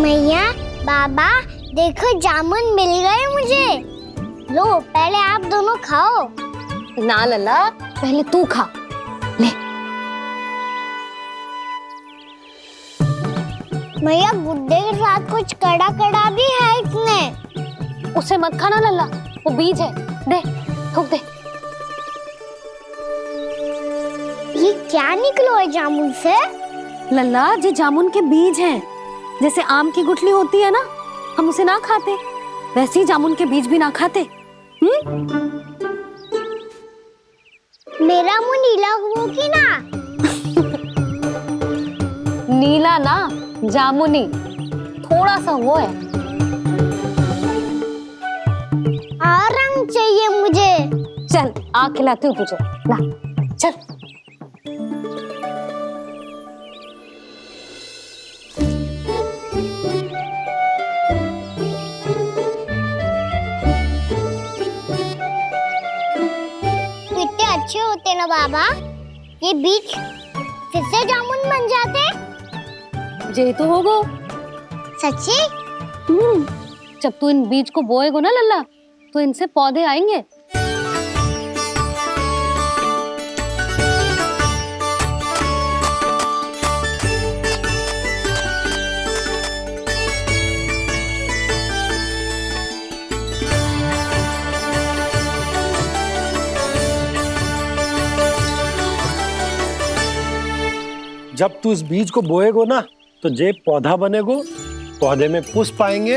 मैया, बाबा, देखो जामुन मिल गए मुझे। लो, पहले आप दोनों खाओ। ना लल्ला, पहले तू खा ले। मैया, गुड्डे के साथ कुछ कड़ा कड़ा भी है इसमें। उसे मत खाना लल्ला, वो बीज है। दे, थूक दे। ये क्या निकलो है जामुन से? लल्ला, ये जामुन के बीज हैं। जैसे आम की गुठली होती है ना, हम उसे ना खाते, वैसे ही जामुन के बीज भी ना खाते। मेरा मुंह नीला हो कि ना? नीला ना, जामुनी, थोड़ा सा वो है। रंग चाहिए मुझे। चल, आ खिलाती हूँ तुझे, ला चल। कितने अच्छे होते ना बाबा, ये बीज फिर से जामुन बन जाते। जे तो होगो। सच्ची? जब तू इन बीज को बोएगो ना लल्ला, तो इनसे पौधे आएंगे। जब तू इस बीज को बोएगो ना, तो जे पौधा बनेगो, पौधे में पुष्प आएंगे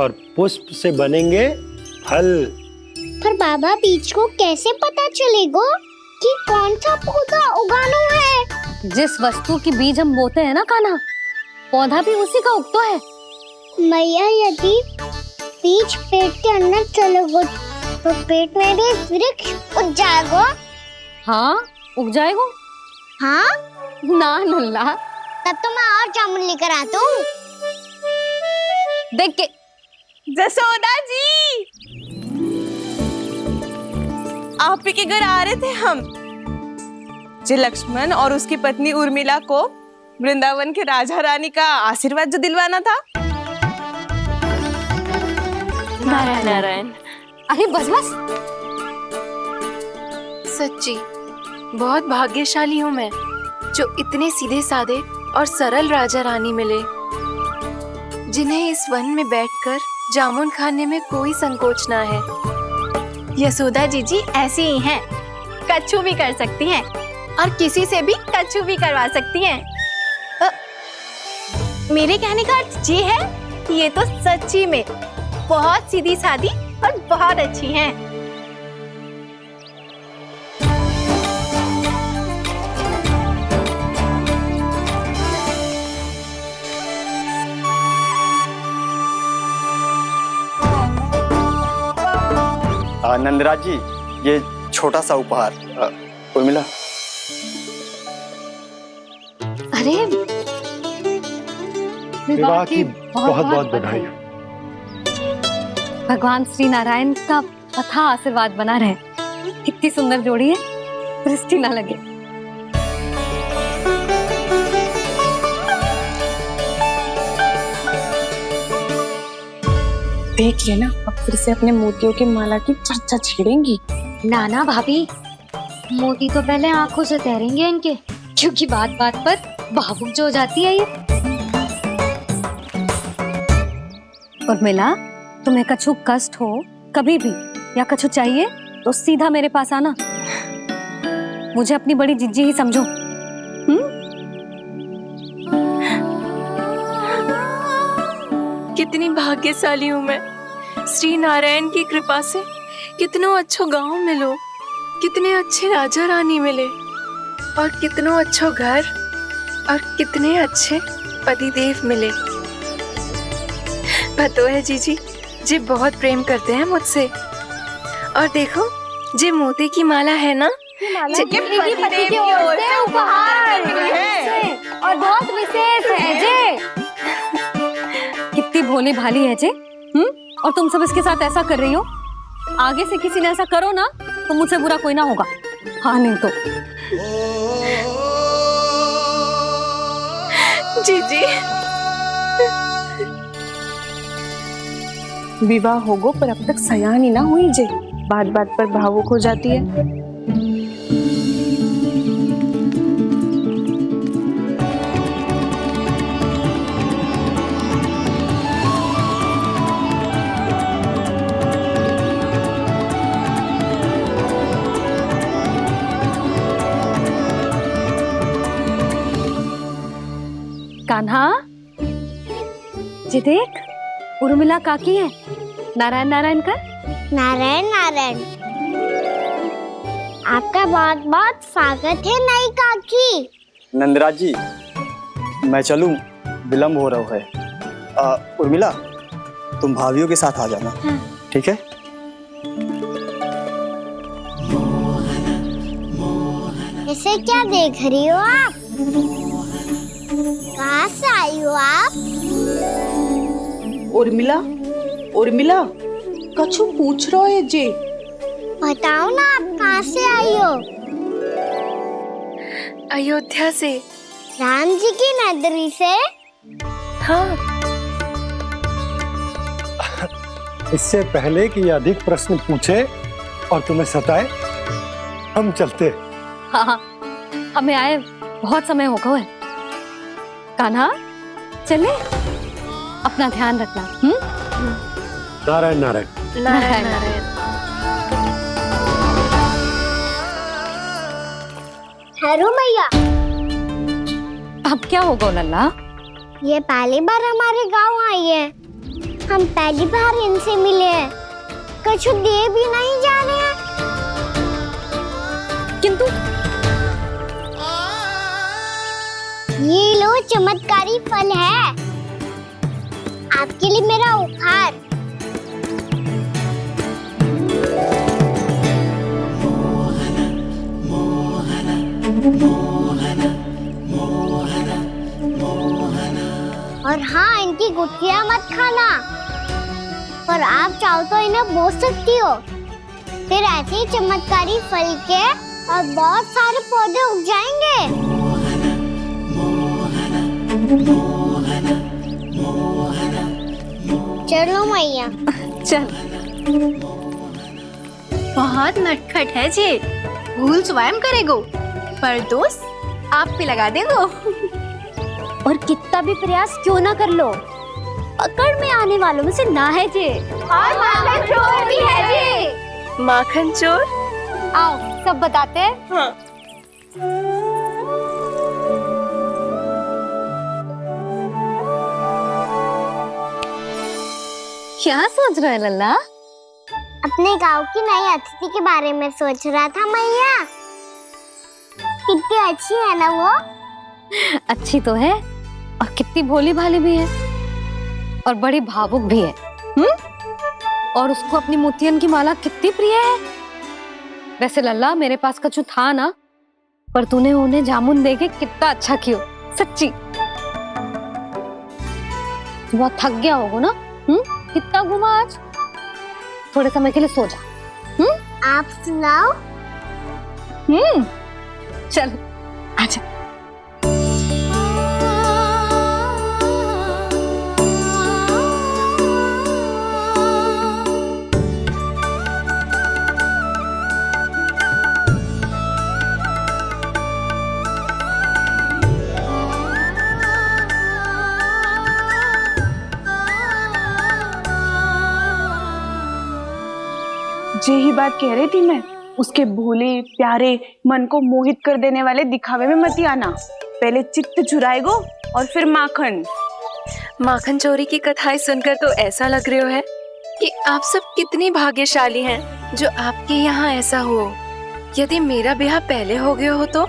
और पुष्प से बनेंगे फल। पर बाबा, बीज को कैसे पता चलेगा कि कौन सा पौधा उगाना है? जिस वस्तु की बीज हम बोते हैं ना कान्हा, पौधा भी उसी का उगता है। मैया, यदि बीज पेट के अंदर चलेगा तो पेट में भी वृक्ष उग जाएगा। हाँ, उग जाएगा। हाँ? ना लल्ला, तब तो मैं और जामुन लेकर आता हूँ। देख के। जसोदा जी, आप ही के घर आ रहे थे हम। जे लक्ष्मण और उसकी पत्नी उर्मिला को वृंदावन के राजा रानी का आशीर्वाद जो दिलवाना था। नारायण नारायण। अरे बस बस। सच्ची बहुत भाग्यशाली हूँ मैं, जो इतने सीधे साधे और सरल राजा रानी मिले, जिन्हें इस वन में बैठकर जामुन खाने में कोई संकोच ना है। यशोदा जीजी ऐसी ही हैं, कच्छू भी कर सकती हैं और किसी से भी कच्छू भी करवा सकती हैं। मेरे कहने का अर्थ ये है कि ये तो सच्ची में बहुत सीधी सादी और बहुत अच्छी हैं। नंदराज जी, ये छोटा सा उपहार। उर्मिला। अरे विवाह की बहुत बहुत बधाई। भगवान श्री नारायण का अथाह आशीर्वाद बना रहे। कितनी सुंदर जोड़ी है, दृष्टि ना लगे। देख लेना, अब फिर से अपने मोतियों की माला की चर्चा छेड़ेंगी। नाना भाभी, मोती तो पहले आंखों से तैरेंगे इनके, क्योंकि बात बात पर भावुक जो हो जाती है ये। उर्मिला, तुम्हें कछु कष्ट हो कभी भी या कछु चाहिए तो सीधा मेरे पास आना। मुझे अपनी बड़ी जिज्जी ही समझो। कितनी भाग्यशाली हूँ मैं, श्री नारायण की कृपा से कितनों अच्छो गांव मिलो, कितने अच्छे राजा रानी मिले, और कितनों अच्छो घर और कितने अच्छे पतिदेव मिले। पतो है जीजी, जे बहुत प्रेम करते हैं मुझसे। और देखो, जे मोती की माला है ना, पति की ओर से उपहार और बहुत विशेष है जे। कितनी भोली भाली है जे। और तुम सब इसके साथ ऐसा कर रही हो। आगे से किसी ने ऐसा करो ना तो मुझसे बुरा कोई ना होगा। हाँ नहीं तो। जीजी, विवाह होगो पर अब तक सयान ही ना हुई जे, बात बात पर भावुक हो जाती है। कान्हा, जी देख, उर्मिला काकी है। नारायण नारायण कर। नारायण नारायण। आपका बहुत बहुत स्वागत है नई काकी। नंदराज जी, मैं चलूं, विलम्ब हो रहा है। उर्मिला, तुम भाभियों के साथ आ जाना। ठीक है? इसे क्या देख रही हो आप? कहाँ से आई हो आप? उर्मिला, उर्मिला, कछु पूछ रहा है जे। बताओ ना आप कहाँ से आई हो? अयोध्या से। राम जी की नगरी से? हाँ। इससे पहले कि ये अधिक प्रश्न पूछे और तुम्हें सताए, हम चलते। हाँ हाँ, हमें आए बहुत समय हो गया है। कान्हा, चले, अपना ध्यान रखना। नारायण नारायण। नारायण नारायण। ठहरू मैया, अब क्या होगा लल्ला? ये पहली बार हमारे गांव आई है। हम पहली बार इनसे मिले हैं। कुछ दिए भी नहीं जा रहे हैं। किंतु ये लो, चमत्कारी फल है आपके लिए मेरा उपहार। और हाँ, इनकी गुठलियां मत खाना। और आप चाहो तो इन्हें बो सकती हो। फिर ऐसे ही चमत्कारी फल के और बहुत सारे पौधे उग जाएंगे। चलो मैया। चल। बहुत नटखट है जी, भूल स्वयं करेगो पर दोष आप पे लगा देगो। और कितना भी प्रयास क्यों ना कर लो, पकड़ में आने वालों में से ना है जी। और माखन चोर भी है जी। माखन चोर? आओ सब बताते हैं। हाँ। क्या सोच रहा है लल्ला? अपने गांव की नई अतिथि के बारे में सोच रहा था मैया। कितनी अच्छी है ना वो? अच्छी तो है और कितनी भोली भाली भी है और बड़ी भावुक भी है। और उसको अपनी मोतियन की माला कितनी प्रिय है। वैसे लल्ला, मेरे पास कछु था ना, पर तूने उन्हें जामुन देके कितना अच्छा किया, सच्ची। बहुत थक गया होगा ना? कितना घुमा आज? थोड़े समय के लिए सो जा। आप सुनाओ। चल आजा। जे ही बात कह रही थी मैं, उसके भोले प्यारे मन को मोहित कर देने वाले दिखावे में मत आना। पहले चित्त चुराएगो और फिर माखन। माखन चोरी की कथाएं सुनकर तो ऐसा लग रहा है कि आप सब कितनी भाग्यशाली हैं जो आपके यहाँ ऐसा हो। यदि मेरा ब्याह पहले हो गया हो तो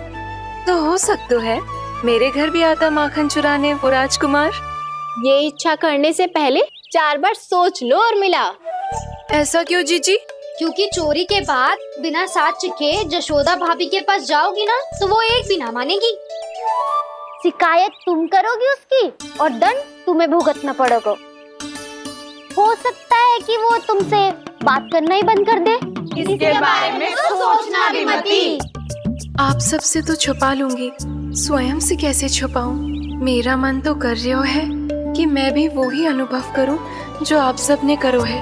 हो सकता है मेरे घर भी आता माखन चुराने वो राजकुमार। ये इच्छा करने से पहले 4 बार सोच लो उर्मिला। ऐसा क्यों जीजी? क्योंकि चोरी के बाद बिना साक्ष्य के जशोदा भाभी के पास जाओगी ना तो वो एक भी ना मानेगी। शिकायत तुम करोगी उसकी और दंड तुम्हें भुगतना पड़ेगा। हो सकता है कि वो तुमसे बात करना ही बंद कर दे। इसके बारे में तो सोचना भी मती। आप सबसे तो छुपा लूंगी, स्वयं से कैसे छुपाऊं? मेरा मन तो कर रहा है कि मैं भी वो ही अनुभव करूं जो आप सबने करो है।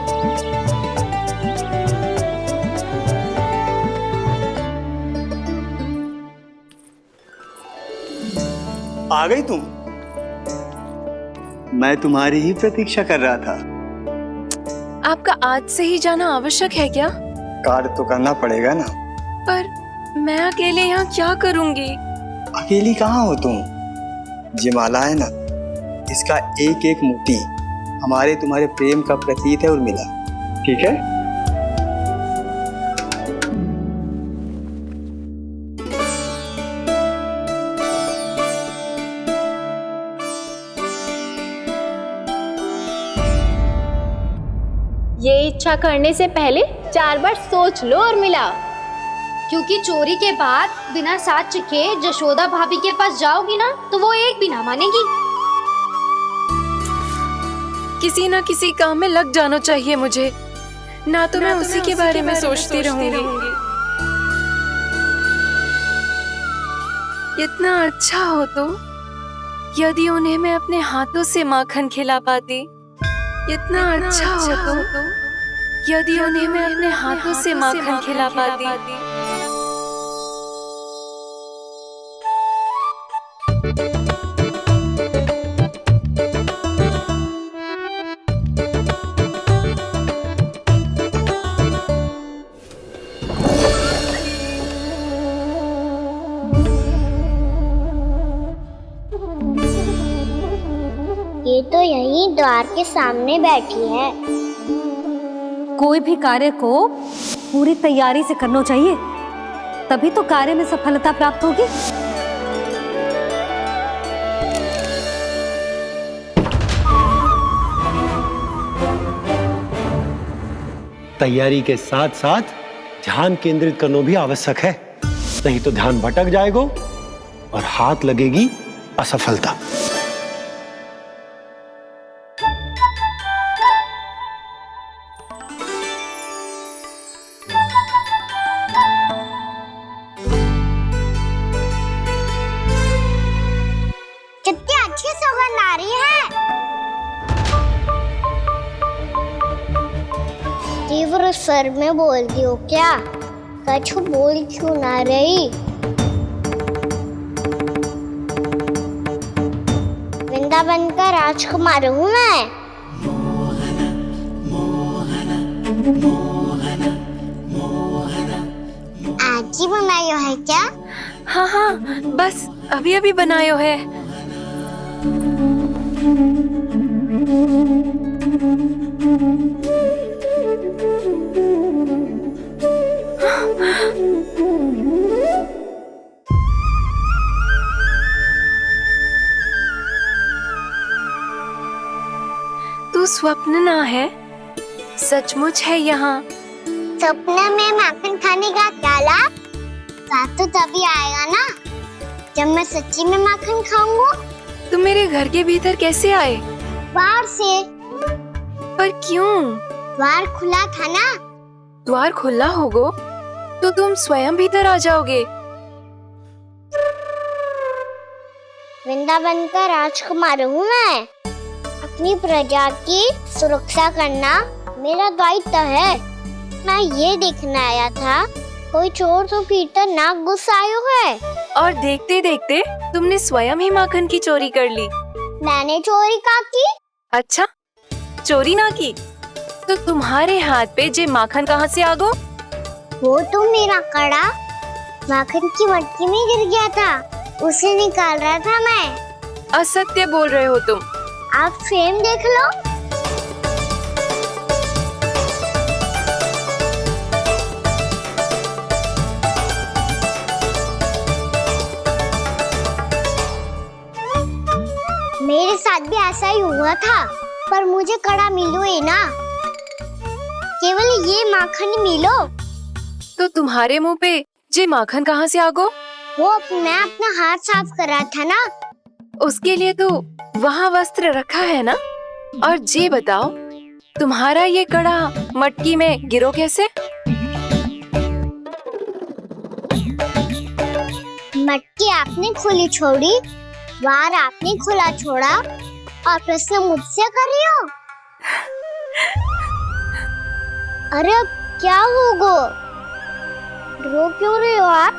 आ गई तुम? मैं तुम्हारी ही प्रतीक्षा कर रहा था। आपका आज से ही जाना आवश्यक है क्या? कार्य तो करना पड़ेगा ना। पर मैं अकेले यहाँ क्या करूंगी? अकेली कहाँ हो तुम? ये माला है ना, इसका एक एक मोती हमारे तुम्हारे प्रेम का प्रतीक है उर्मिला, ठीक है? ये इच्छा करने से पहले 4 बार सोच लो उर्मिला। क्योंकि चोरी के बाद बिना साथ चखे जशोदा भाभी के पास जाओगी ना तो वो एक भी ना मानेगी। किसी ना किसी काम में लग जाना चाहिए मुझे, ना तो मैं उसी के बारे में सोचती रहूंगी। इतना अच्छा हो तो यदि उन्हें मैं अपने हाथों से माखन खिला पाती। इतना अच्छा हो तो यदि उन्हें मैं अपने हाथों से माखन खिला पाती। ये तो यहीं द्वार के सामने बैठी है। कोई भी कार्य को पूरी तैयारी से करना चाहिए, तभी तो कार्य में सफलता प्राप्त होगी। तैयारी के साथ साथ ध्यान केंद्रित करना भी आवश्यक है, नहीं तो ध्यान भटक जाएगा और हाथ लगेगी असफलता। कितनी अच्छी सुगंध आ रही है। तीव्र स्वर में बोलती हो क्या? कछु बोल क्यों ना रही? वृंदावन का राजकुमार हूँ मैं। आज ही बनायो है क्या? हाँ हाँ, बस अभी अभी बनायो है। तू स्वप्न ना है, सचमुच है यहाँ। सपने में माखन खाने का क्या लाभ? स्वाद तो तभी आएगा ना जब मैं सच्ची में माखन खाऊंगा। तुम मेरे घर के भीतर कैसे आए? बाहर से। पर क्यों? द्वार खुला था ना। द्वार खुला होगा तो तुम स्वयं भीतर आ जाओगे। वृंदावन का राजकुमार हूँ मैं। अपनी प्रजा की सुरक्षा करना मेरा दायित्व है। मैं ये देखने आया था कोई चोर तो भीतर ना घुस आयो है। और देखते देखते तुमने स्वयं ही माखन की चोरी कर ली। मैंने चोरी का की? अच्छा, चोरी ना की तो तुम्हारे हाथ पे जे माखन कहाँ से आ गो? वो तो मेरा कड़ा माखन की मटकी में गिर गया था, उसे निकाल रहा था मैं। असत्य बोल रहे हो तुम। आप स्वयं देख लो। मेरे साथ भी ऐसा ही हुआ था, पर मुझे कड़ा मिलो ही ना, केवल ये माखन मिलो। तो तुम्हारे मुंह पे जे माखन कहाँ से आ गो? वो मैं अपना हाथ साफ कर रहा था ना। उसके लिए तो वहाँ वस्त्र रखा है ना। और जे बताओ, तुम्हारा ये कड़ा मटकी में गिरो कैसे? मटकी आपने खुली छोड़ी, द्वार आपने खुला छोड़ा, और प्रश्न मुझसे कर रही हो? अरे अब क्या होगा? रो क्यों रहे हो आप?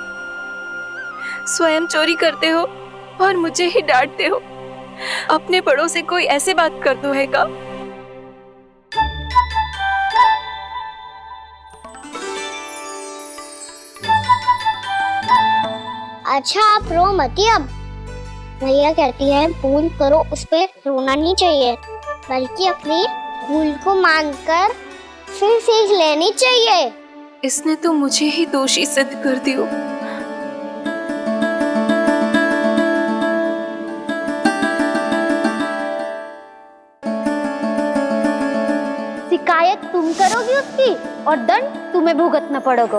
स्वयं चोरी करते हो और मुझे ही डांटते हो। अपने बड़ों से कोई ऐसे बात कर दो है का? अच्छा आप रो मती अब। भैया कहती है भूल करो, उस पे रोना नहीं चाहिए, बल्कि अपनी भूल को मानकर फिर सीख लेनी चाहिए। इसने तो मुझे ही दोषी सिद्ध कर दियो। शिकायत तुम करोगी उसकी और दंड तुम्हें भुगतना पड़ेगा।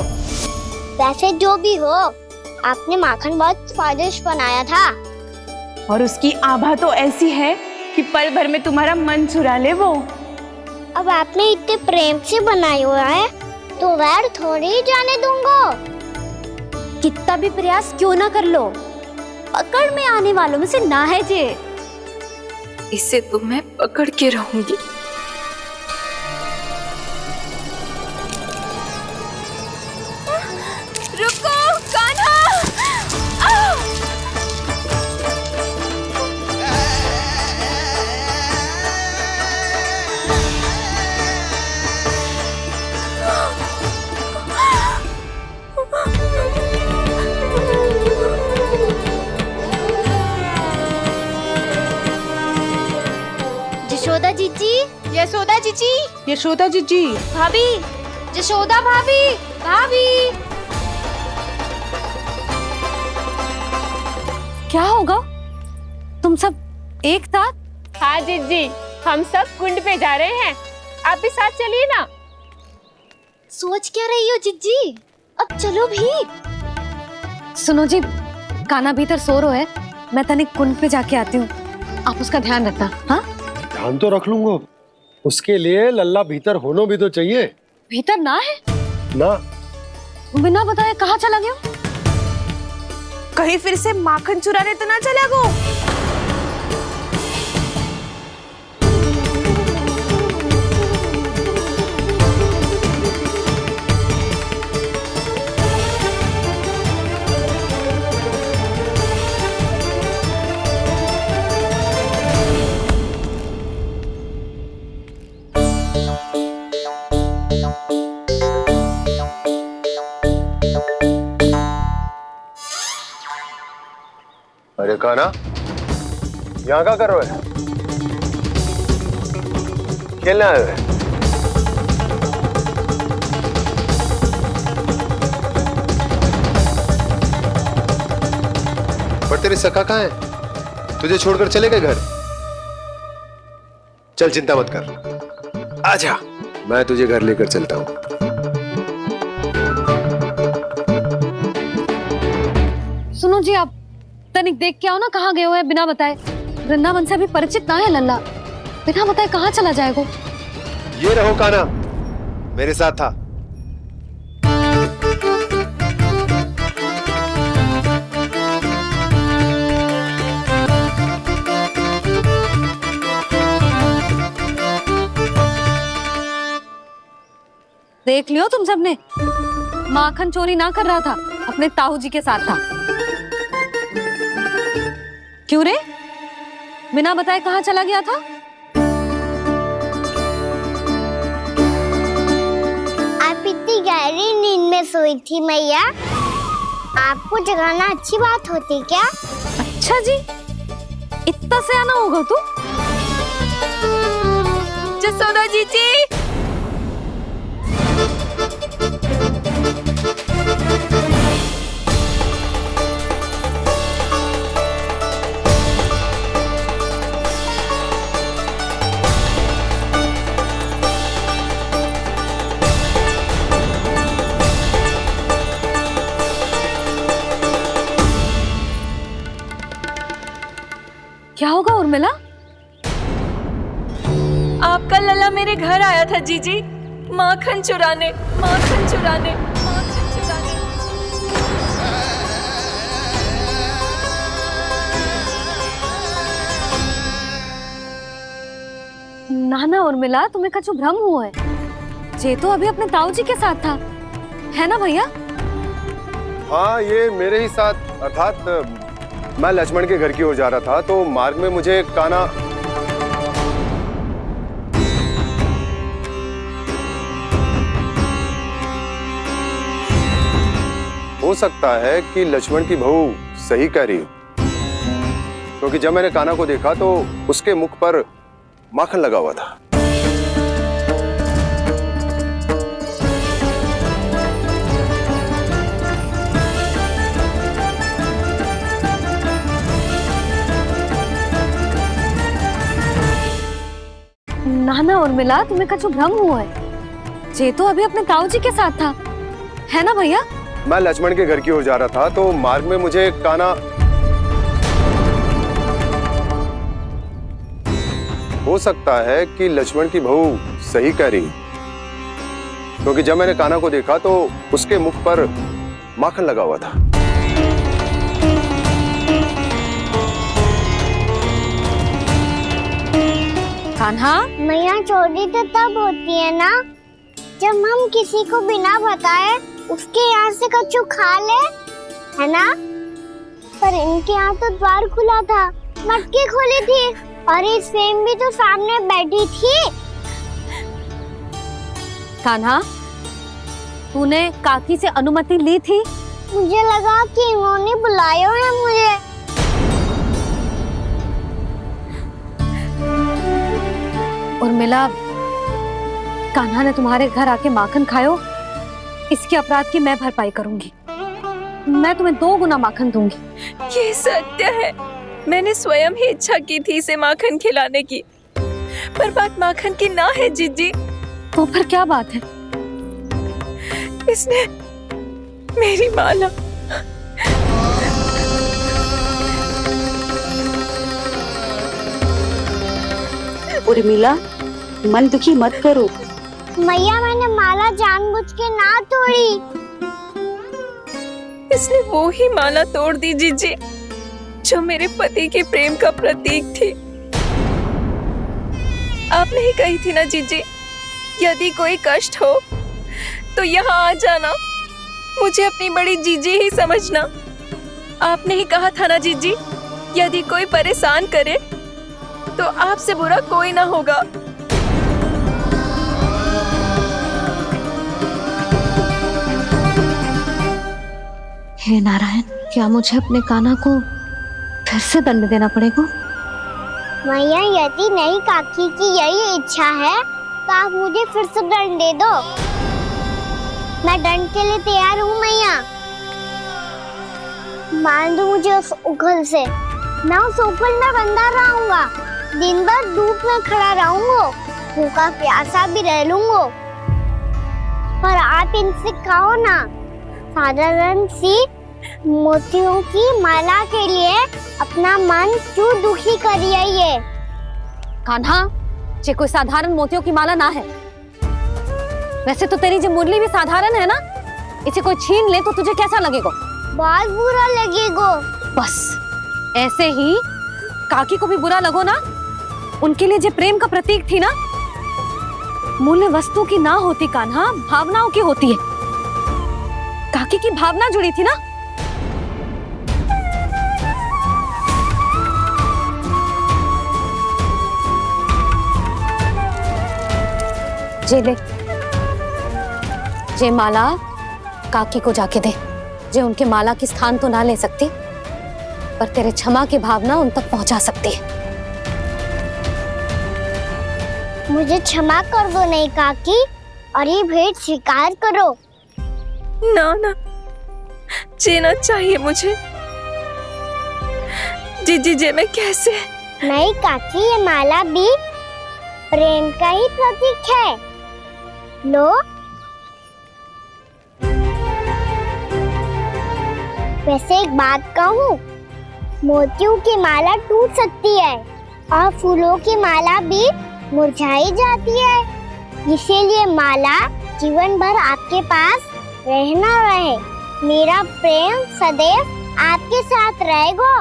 वैसे जो भी हो, आपने माखन बहुत स्वादिष्ट बनाया था। और उसकी आभा तो ऐसी है कि पल भर में तुम्हारा मन चुरा ले वो। अब आपने इतने प्रेम से बनाया हुआ है तो वैर थोड़ी ही जाने दूंगा। कितना भी प्रयास क्यों ना कर लो, पकड़ में आने वालों में से ना है जे। इसे तो मैं पकड़ के रहूंगी। रुको कान्हा! यशोदा जीजी, यशोदा जीजी, यशोदा जीजी, भाभी, यशोदा भाभी, भाभी। क्या होगा? तुम सब एक साथ? हाँ जीजी, हम सब कुंड पे जा रहे हैं, आप भी साथ चलिए ना। सोच क्या रही हो जीजी? अब चलो भी। सुनो जी, कान्हा भीतर सो रहा है, मैं तनिक कुंड पे जाके आती हूँ, आप उसका ध्यान रखना। हाँ, ध्यान तो रख लूंगा, उसके लिए लल्ला भीतर होना भी तो चाहिए। भीतर ना है? ना। बिना बताए कहाँ चला गया? कहीं फिर से माखन चुराने तो ना चला गो। अरे कान्हा, यहाँ क्या कर रहे हो? खेलने आए हुए? पर तेरे सखा कहाँ है? तुझे छोड़कर चले गए घर? चल चिंता मत कर, आजा, मैं तुझे घर लेकर चलता हूँ। सुनो जी, आप तनिक देख के आओ ना, कहाँ गए हुए हैं बिना बताए। वृंदावन से अभी परिचित ना है लल्ला, बिना बताए कहाँ चला जाएगा? ये रहो कान्हा, मेरे साथ था। देख लियो तुम सबने, माखन चोरी ना कर रहा था, अपने ताऊ जी के साथ था। क्यों रे, बिना बताए कहाँ चला गया था? आप इतनी गहरी नींद में सोई थी मैया, आपको जगाना अच्छी बात होती क्या? अच्छा जी, इतना सयाना होगा तू? जसोदा जीजी, क्या होगा उर्मिला? आपका लल्ला मेरे घर आया था जीजी, माखन चुराने, माखन चुराने, माखन चुराने। ना उर्मिला, तुम्हें कछु भ्रम हुआ है। ये तो अभी अपने ताऊ जी के साथ था, है ना भैया? हाँ, ये मेरे ही साथ, अर्थात मैं लक्ष्मण के घर की ओर जा रहा था तो मार्ग में मुझे कान्हा। हो सकता है कि लक्ष्मण की बहू सही कह रही हो, क्योंकि जब मैंने कान्हा को देखा तो उसके मुख पर माखन लगा हुआ था। ना उर्मिला, तुम्हें कछु भ्रम हुआ है। ये तो अभी अपने ताऊ जी के साथ था, है ना भैया? मैं लक्ष्मण के घर की ओर जा रहा था तो मार्ग में मुझे कान्हा। हो सकता है कि लक्ष्मण की बहू सही कह रही, क्योंकि जब मैंने कान्हा को देखा तो उसके मुख पर माखन लगा हुआ था। कान्हा, मैया चोरी तो तब होती है ना जब हम किसी को बिना बताए उसके यहाँ से कछु खा ले, है ना? पर इनके यहाँ तो द्वार खुला था, मटकी खुली थी और इस फेम भी तो सामने बैठी थी। कान्हा, तूने काकी से अनुमति ली थी? मुझे लगा कि इन्होंने बुलाया है मुझे। उर्मिला, कान्हा ने तुम्हारे घर आके माखन खायो, इसके अपराध की मैं भरपाई करूंगी। मैं तुम्हें 2 गुना माखन दूंगी। ये सत्य है, मैंने स्वयं ही इच्छा की थी इसे माखन खिलाने की, पर बात माखन की ना है जीजी। तो फिर क्या बात है? इसने मेरी माला। उर्मिला, मन दुखी मत करो। मैया, मैंने माला जानबूझ के ना तोड़ी। इसने वो ही माला तोड़ दी जीजी जो मेरे पति के प्रेम का प्रतीक थी। आपने ही कही थी ना जीजी, यदि कोई कष्ट हो तो यहाँ आ जाना, मुझे अपनी बड़ी जीजी ही समझना। आपने ही कहा था ना जीजी, यदि कोई परेशान करे तो आपसे बुरा कोई ना होगा। हे नारायण, क्या मुझे अपने कान्हा को फिर से दंड देना पड़ेगा? मैया, यदि नहीं काकी की यही इच्छा है तो आप मुझे फिर से दंड दे दो। मैं दंड के लिए तैयार हूँ मैया। मान दो मुझे उस उखल से, मैं उस उखल में बंधा रहूंगा, दिन भर धूप में खड़ा रहूंगा, भूखा प्यासा भी रह लूंगा। पर आप इनसे कहो ना, साधारण सी मोतियों की माला के लिए अपना मन क्यों दुखी करिए? ये कान्हा, ये कोई साधारण मोतियों की माला ना है। वैसे तो तेरी जो मुरली भी साधारण है ना, इसे कोई छीन ले तो तुझे कैसा लगेगा? बहुत बुरा लगेगा। बस ऐसे ही काकी को भी बुरा लगो ना। उनके लिए जो प्रेम का प्रतीक थी ना, मूल्य वस्तु की ना होती कान्हा, भावनाओं की होती है। काकी की भावना जुड़ी थी ना। जे ले, जे माला काकी को जाके दे। जे उनके माला की स्थान तो ना ले सकती, पर तेरे क्षमा की भावना उन तक पहुंचा सकती है। मुझे क्षमा कर दो नहीं काकी, और ये भेंट स्वीकार करो। ना ना, जीना चाहिए मुझे। जीजी जे मैं कैसे? नहीं काकी, ये माला भी प्रेम का ही प्रतीक है। लो, वैसे एक बात कहूँ, मोतियों की माला टूट सकती है और फूलों की माला भी मुरझाई जाती है, इसीलिए माला जीवन भर आपके पास रहना रहे। मेरा प्रेम सदैव आपके साथ रहेगा।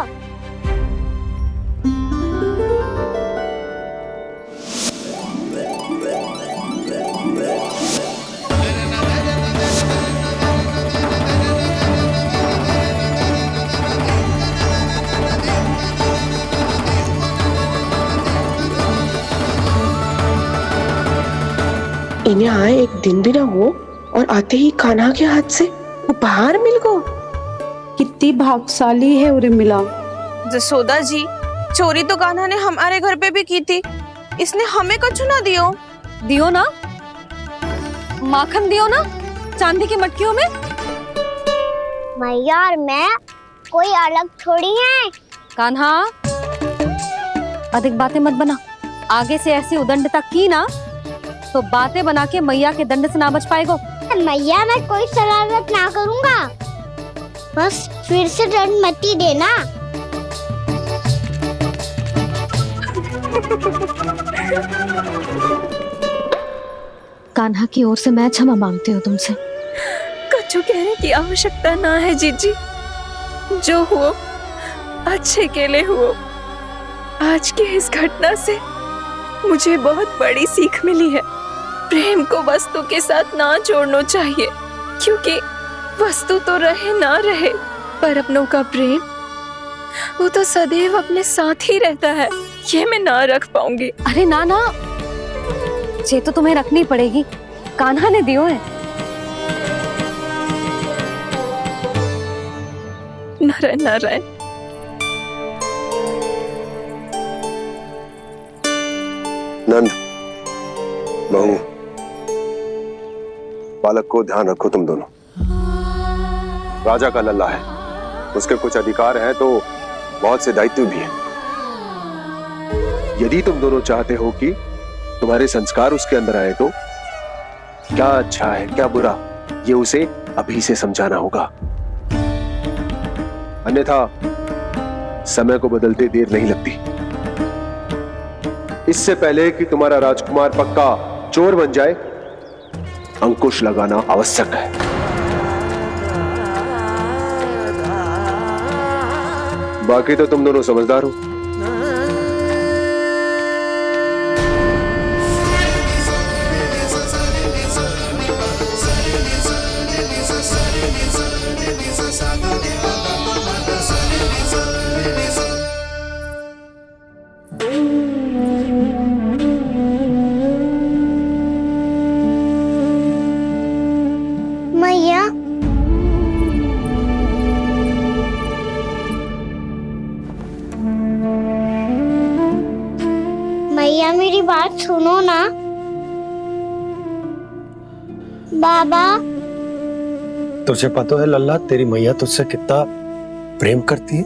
इन्हें आए एक दिन भी ना हो और आते ही कान्हा के हाथ से उपहार मिल गो। कितनी भाग्यशाली है उर्मिला। जसोदा जी, चोरी तो कान्हा ने हमारे घर पे भी की थी, इसने हमें कछु ना दियो। दियो ना, माखन दियो ना चांदी की मटकियों में। मैया और मैं कोई अलग थोड़ी हैं। कान्हा, अधिक बातें मत बना। आगे से ऐसी उदंडता की ना तो बातें बना के मैया के दंड से ना बच पाएगो। मैया, मैं कोई शरारत ना करूंगा, बस फिर से दंड मत ही देना। कान्हा की ओर से मैं क्षमा मांगती हूँ तुमसे। कछु कहने की आवश्यकता ना है जीजी, जो हुआ अच्छे के लिए हुआ। आज की इस घटना से मुझे बहुत बड़ी सीख मिली है। प्रेम को वस्तु के साथ ना जोड़ना चाहिए, क्योंकि वस्तु तो रहे ना रहे, पर अपनों का प्रेम वो तो सदैव अपने साथ ही रहता है। ये मैं ना रख पाऊंगी। अरे ना ना, ये तो तुम्हें रखनी पड़ेगी, कान्हा ने दियो है। नारायण नारायण। नंद, बहू, बालक को ध्यान रखो तुम दोनों। राजा का लल्ला है, उसके कुछ अधिकार हैं तो बहुत से दायित्व भी हैं। यदि तुम दोनों चाहते हो कि तुम्हारे संस्कार उसके अंदर आए तो क्या अच्छा है क्या बुरा, ये उसे अभी से समझाना होगा। अन्यथा समय को बदलते देर नहीं लगती। इससे पहले कि तुम्हारा राजकुमार पक्का चोर बन जाए, अंकुश लगाना आवश्यक है। बाकी तो तुम दोनों समझदार हो। मैया, मैया मेरी बात सुनो ना। बाबा, तुझे पता है लल्ला, तेरी मैया तुझसे कितना प्रेम करती है,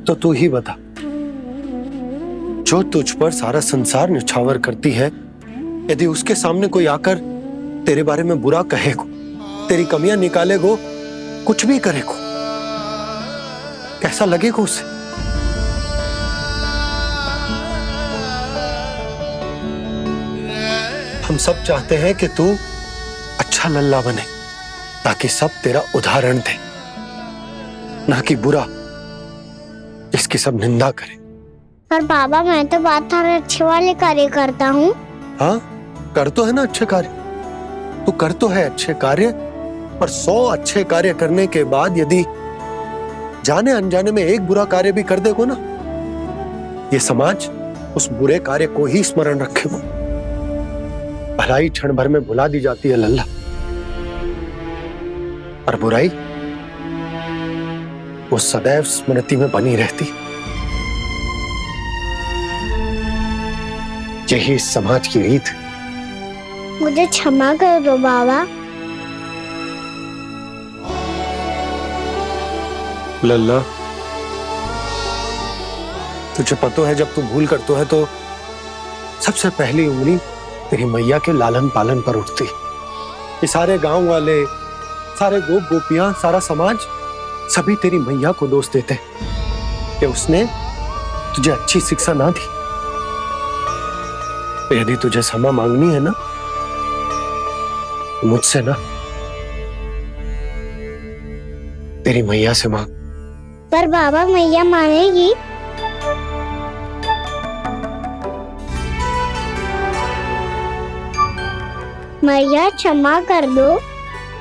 तो तू ही बता, जो तुझ पर सारा संसार न्यौछावर करती है, यदि उसके सामने कोई आकर तेरे बारे में बुरा कहेगो, तेरी कमियां निकालेगो, कुछ भी करेगो, कैसा लगेगा उसे? हम सब चाहते हैं कि तू अच्छा लल्ला बने, ताकि सब तेरा उदाहरण दे, ना कि बुरा जिसकी सब निंदा करे। पर बाबा, मैं तो बात हर अच्छे वाले कार्य करता हूँ। हाँ, कर तो है ना अच्छे कार्य, तू कर तो है अच्छे कार्य, पर 100 अच्छे कार्य करने के बाद यदि जाने अनजाने में एक बुरा कार्य भी कर देगो ना, ये समाज उस बुरे कार्य को ही स्मरण रखेगो। भलाई क्षण भर में भुला दी जाती है लल्ला, और बुराई वो सदैव स्मृति में बनी रहती। यही इस समाज की रीत। मुझे क्षमा कर दो बाबा। लल्ला, तुझे पता है जब तू भूल करतो है तो सबसे पहली उंगली तेरी मैया के लालन पालन पर उठती। ये सारे गांव वाले, सारे गोप गोपियां, सारा समाज, सभी तेरी मैया को दोष देते कि उसने तुझे अच्छी शिक्षा ना दी। तो यदि तुझे क्षमा मांगनी है ना, मुझसे ना, तेरी मैया से मांग। पर बाबा, मैया मानेगी? मैया क्षमा कर दो,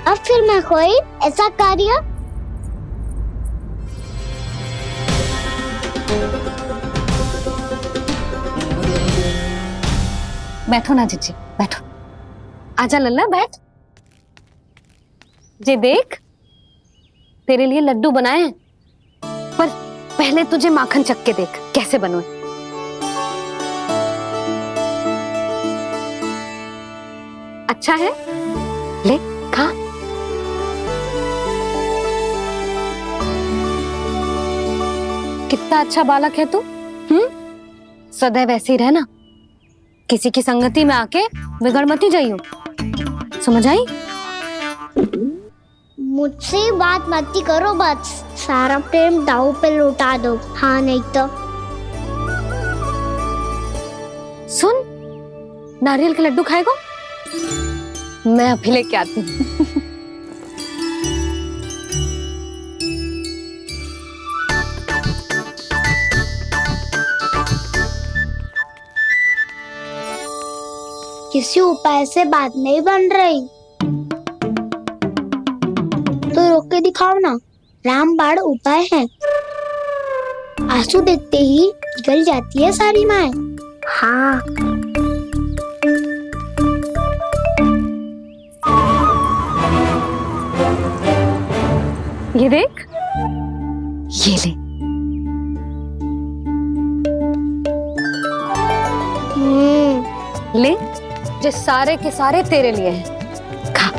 अब फिर मैं कोई ऐसा कार्य। बैठो ना जीजी, बैठो। आजा लल्ला बैठ। जे देख तेरे लिए लड्डू बनाए हैं, पर पहले तुझे माखन चख के देख कैसे बने। अच्छा है, ले खा। कितना अच्छा बालक है तू। सदैव ऐसे ही रहना, किसी की संगति में आके बिगड़ मत जाइयो, समझ आई? मुझसे बात मत करो, बस सारा प्रेम दाव पे लौटा दो। हाँ नहीं तो सुन, नारियल के लड्डू खाएगा? मैं अभी लेके आती हूँ। किसी उपाय से बात नहीं बन रही तो रोक के दिखाओ ना। रामबाण उपाय है, आंसू देखते ही निकल जाती है सारी माए। हाँ ये देख, ये ले। ले, जो सारे के सारे तेरे लिए हैं, खा।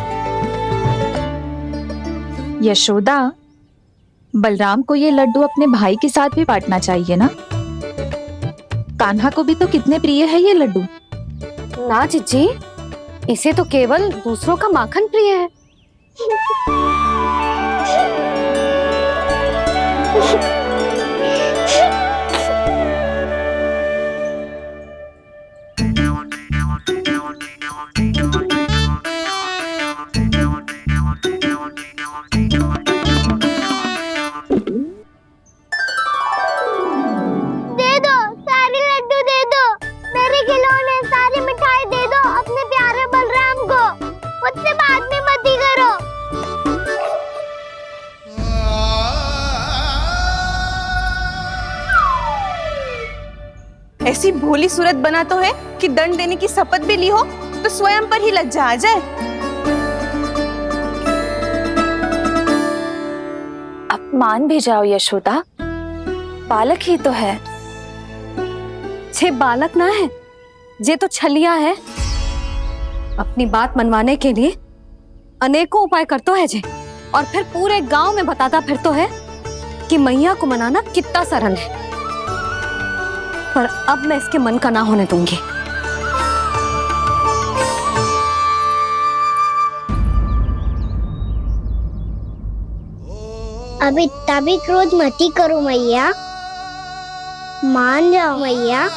यशोदा, बलराम को ये लड्डू अपने भाई के साथ भी बांटना चाहिए ना। कान्हा को भी तो कितने प्रिय है ये लड्डू। ना जीजी, इसे तो केवल दूसरों का माखन प्रिय है। ऐसी भोली सूरत बना तो है कि दंड देने की शपथ भी ली हो तो स्वयं पर ही लज्जा आ जाए। अब मान भी जाओ यशोदा, बालक ही तो है। छे बालक ना है, जे तो छलिया है। अपनी बात मनवाने के लिए अनेकों उपाय करतो है जे, और फिर पूरे गांव में बताता फिरतो है कि मैया को मनाना कितना सरल है। पर अब मैं इसके मन का ना होने दूंगी। अब इतना भी क्रोध मत ही करो मैया, मान जाओ मैया।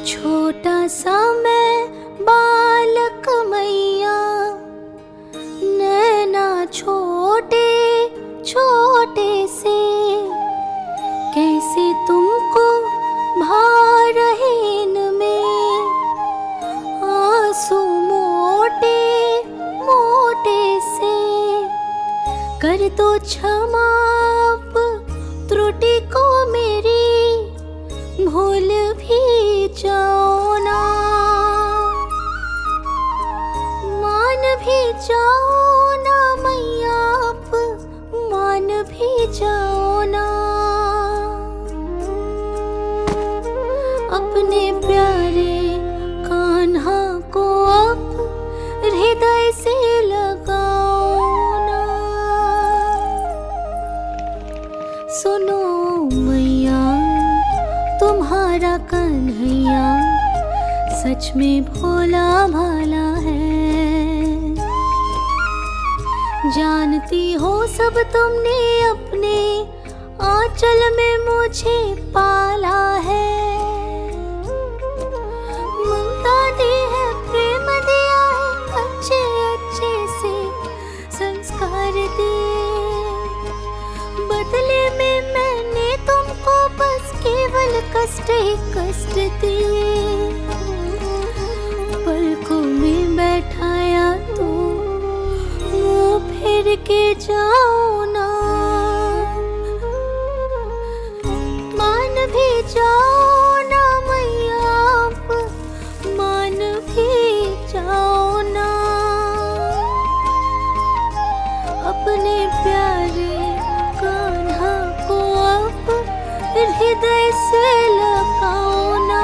छोटा सा मैं बालक मैया, नैना छोटे छोटे से, कैसे तुमको भा रहे इनमें आंसू मोटे मोटे से। कर दो क्षमा त्रुटि को मेरी, भूल भी जाओ ना, मान भी जाओ ना मैया, आप मान भी जाओ ना। अपने प्यारे कान्हा को अब हृदय से लगाओ ना। सुनो मैया, तुम्हारा कन्हैया सच में भोला भाला है। जानती हो सब तुमने अपने आंचल में मुझे पाला है। ममता दी है, प्रेम दिया है, अच्छे अच्छे से संस्कार दिए। बदले में मैंने तुमको बस केवल कष्ट ही कष्ट दिए। पलकों में बैठाया तो मुंह फेर के जाओ ना। भी जाओ ना मैया, आप मान भी जाओ ना, अपने प्यारे कान्हा को आप हृदय से लगाओ ना,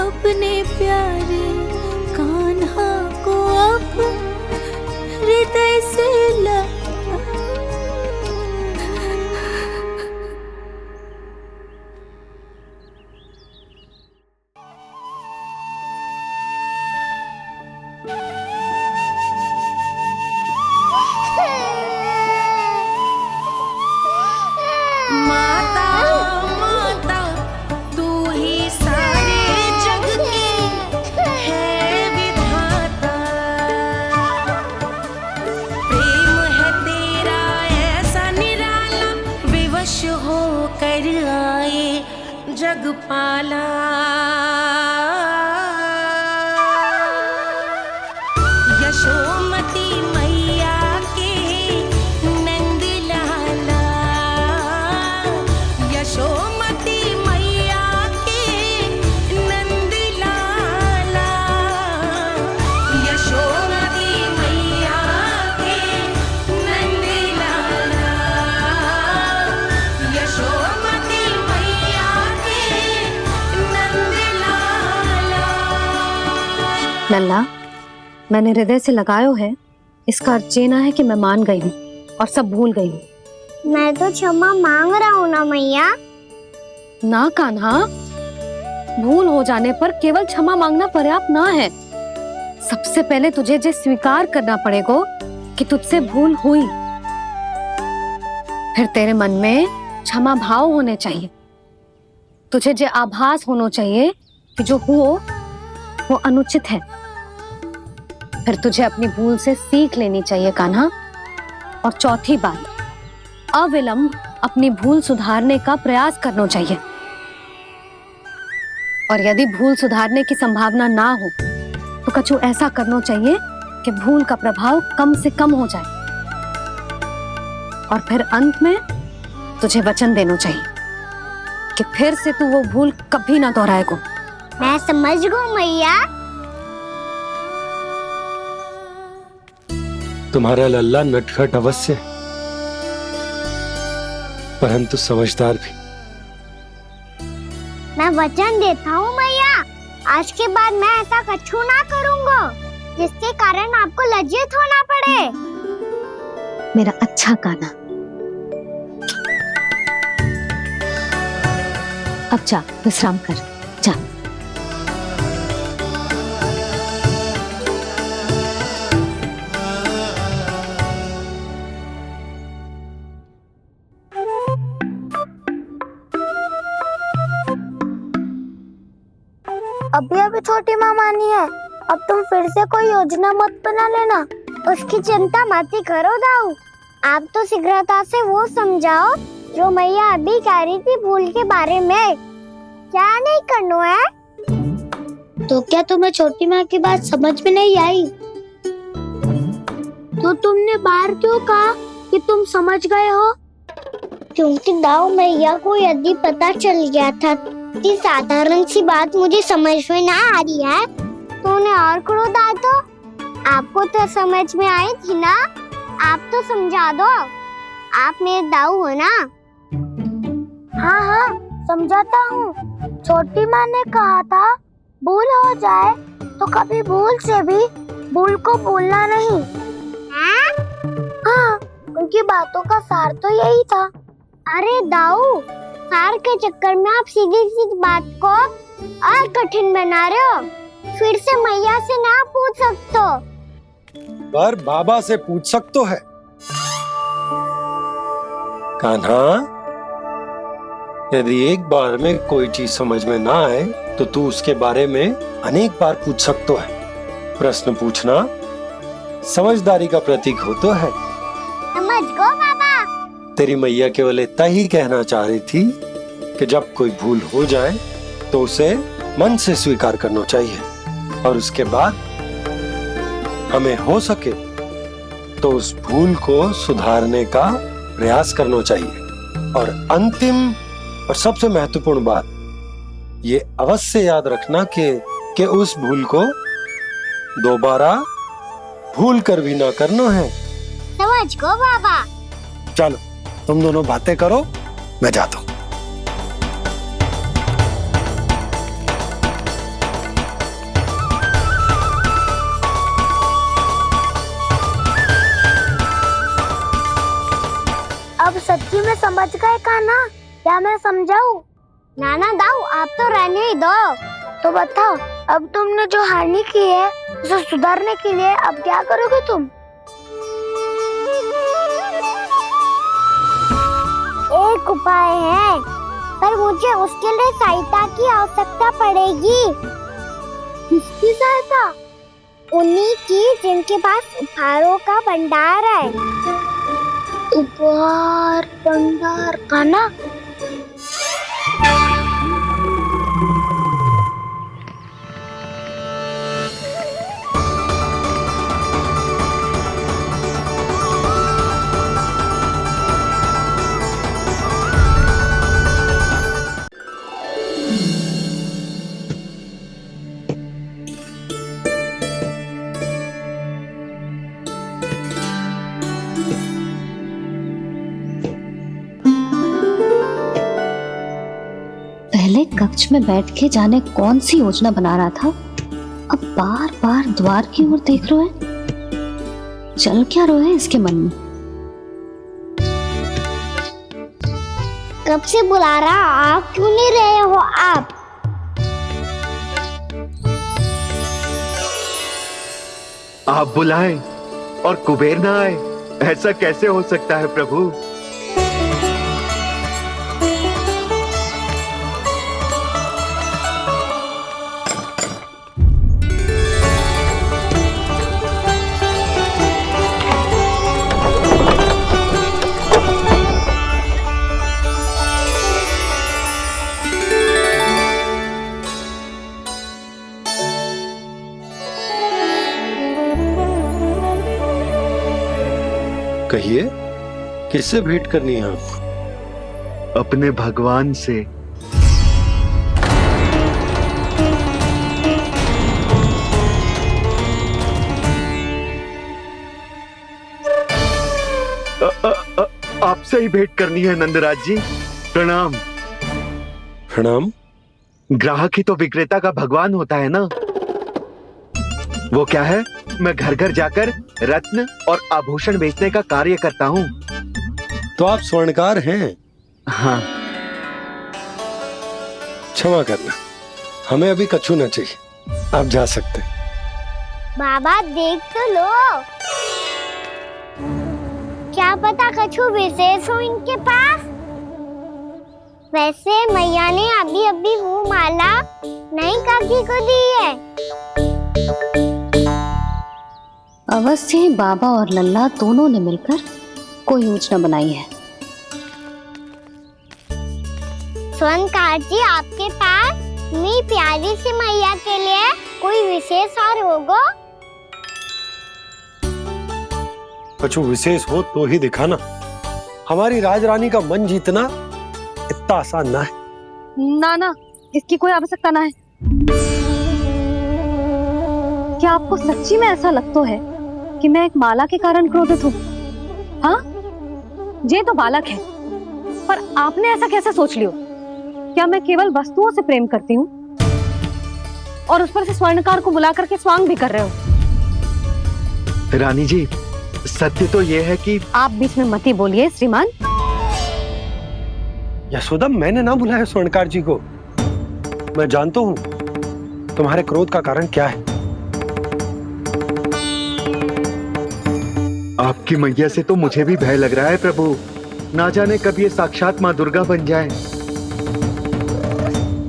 अपने प्यारे कान्हा को आप हृदय से माता माता तू ही सारे जग की है विधाता, प्रेम है तेरा ऐसा निराला, विवश हो कर आए जग पाला, यशोमती मैया के नंद लाला, यशोमती मैया के नंद लाला, यशोमती मैया के नंद लाला, यशोमती मैया के नंद लाला। लल्ला, मैंने हृदय से लगायो है, इसका अर्थ ये ना है कि मैं मान गई हूँ और सब भूल गई हूँ। मैं तो क्षमा मांग रहा हूँ ना मैया। ना कान्हा, भूल हो जाने पर केवल क्षमा मांगना पर्याप्त ना है। सबसे पहले तुझे ये स्वीकार करना पड़ेगा कि तुझसे भूल हुई, फिर तेरे मन में क्षमा भाव होने चाहिए। तुझे ये आभास होना चाहिए कि जो हुआ वो अनुचित है। फिर तुझे अपनी भूल से सीख लेनी चाहिए कान्हा। और चौथी बात, अविलंब अपनी भूल सुधारने का प्रयास करना चाहिए। और यदि भूल सुधारने की संभावना ना हो तो कछु ऐसा करना चाहिए कि भूल का प्रभाव कम से कम हो जाए। और फिर अंत में तुझे वचन देना चाहिए कि फिर से तू वो भूल कभी ना दोहराएगा। मैं समझ गई मैया। तुम्हारा लल्ला नटखट अवश्य, परंतु समझदार भी। मैं वचन देता हूँ मैया, आज के बाद मैं ऐसा कछु ना करूँगा जिसके कारण आपको लज्जित होना पड़े। मेरा अच्छा कान्हा, अब जा विश्राम कर, जा। अभी अभी छोटी माँ मानी है, अब तुम फिर से कोई योजना मत बना लेना। उसकी चिंता मत ही करो दाऊ, आप तो शीघ्रता से वो समझाओ जो मैया अभी कह रही थी भूल के बारे में। क्या नहीं करना है? तो क्या तुम्हें छोटी माँ की बात समझ में नहीं आई? तो तुमने बाहर क्यों कहा कि तुम समझ गए हो? क्योंकि दाऊ मैया को यदि पता चल गया था कि साधारण सी बात मुझे समझ में ना आ रही है तो उन्हें और क्रोध आए तो? आपको तो समझ में आई थी ना, आप तो समझा दो। आप मेरे दाऊ हो ना। हाँ हाँ समझाता हूँ। छोटी माँ ने कहा था भूल हो जाए तो कभी भूल से भी भूल को भूलना नहीं। हाँ, उनकी बातों का सार तो यही था। अरे दाऊ, सार के चक्कर में आप सीधी सीधी बात को और कठिन बना रहे हो। फिर से मैया से ना पूछ सकते हो, पर बाबा से पूछ सकते है। कान्हा, यदि एक बार में कोई चीज समझ में ना आए तो तू उसके बारे में अनेक बार पूछ सकते है। प्रश्न पूछना समझदारी का प्रतीक होता है। समझ गो बाबा। तेरी मैया केवल इतना ही कहना चाह रही थी कि जब कोई भूल हो जाए तो उसे मन से स्वीकार करना चाहिए और उसके बाद हमें हो सके तो उस भूल को सुधारने का प्रयास करना चाहिए। और अंतिम और सबसे महत्वपूर्ण बात, ये अवश्य याद रखना कि उस भूल को दोबारा भूल कर भी ना करना है। समझ गो बाबा। चलो तुम दोनों बातें करो, मैं जाता हूँ। अब सच्ची में समझ गए कान्हा? क्या मैं समझाऊं? नाना दाऊ, आप तो रहने ही दो। तो बताओ, अब तुमने जो हानि की है उसे सुधारने के लिए अब क्या करोगे तुम? एक उपाय है, पर मुझे उसके लिए सहायता की आवश्यकता पड़ेगी। किसकी सहायता? उन्हीं की जिनके पास उपहारों का भंडार है। उपहार भंडार का ना? पहले कक्ष में बैठ के जाने कौन सी योजना बना रहा था, अब बार बार द्वार की ओर देख रहे हैं। चल क्या रहे हैं इसके मन में? कब से बुला रहा, आप क्यों नहीं रहे हो? आप बुलाएं और कुबेर ना आए, ऐसा कैसे हो सकता है प्रभु? कहिए, किससे भेंट करनी है आपको? अपने भगवान से। आपसे ही भेंट करनी है नंदराज जी। प्रणाम। प्रणाम। ग्राहक ही तो विक्रेता का भगवान होता है ना। वो क्या है, मैं घर घर जाकर रत्न और आभूषण बेचने का कार्य करता हूँ। तो आप स्वर्णकार हैं? हाँ। क्षमा करना, हमें अभी कछु न चाहिए, आप जा सकते हैं। बाबा देख तो लो, क्या पता कछु विशेष हो इनके पास। वैसे मैया ने अभी अभी वो माला नई काकी को दी है। अवश्य ही बाबा और लल्ला दोनों ने मिलकर कोई योजना बनाई है। स्वर्णकार जी, आपके पास इतनी प्यारी सी मैया के लिए कोई विशेष हार होगा? कछु विशेष हो तो ही दिखाना। हमारी राजरानी का मन जीतना इतना आसान ना है। ना, इसकी कोई आवश्यकता ना है। क्या आपको सच्ची में ऐसा लगता है कि मैं एक माला के कारण क्रोधित हूँ? हाँ, ये तो बालक है, पर आपने ऐसा कैसे सोच लिया? क्या मैं केवल वस्तुओं से प्रेम करती हूँ और उस पर से स्वर्णकार को बुला करके स्वांग भी कर रहे हो? रानी जी, सत्य तो ये है कि आप बीच में मत ही बोलिए श्रीमान। यशोदा, मैंने ना बुलाया स्वर्णकार जी को। मैं जानता हूँ तुम्हारे क्रोध का कारण क्या है। आपकी मैया से तो मुझे भी भय लग रहा है प्रभु। ना जाने कब ये साक्षात माँ दुर्गा बन जाए।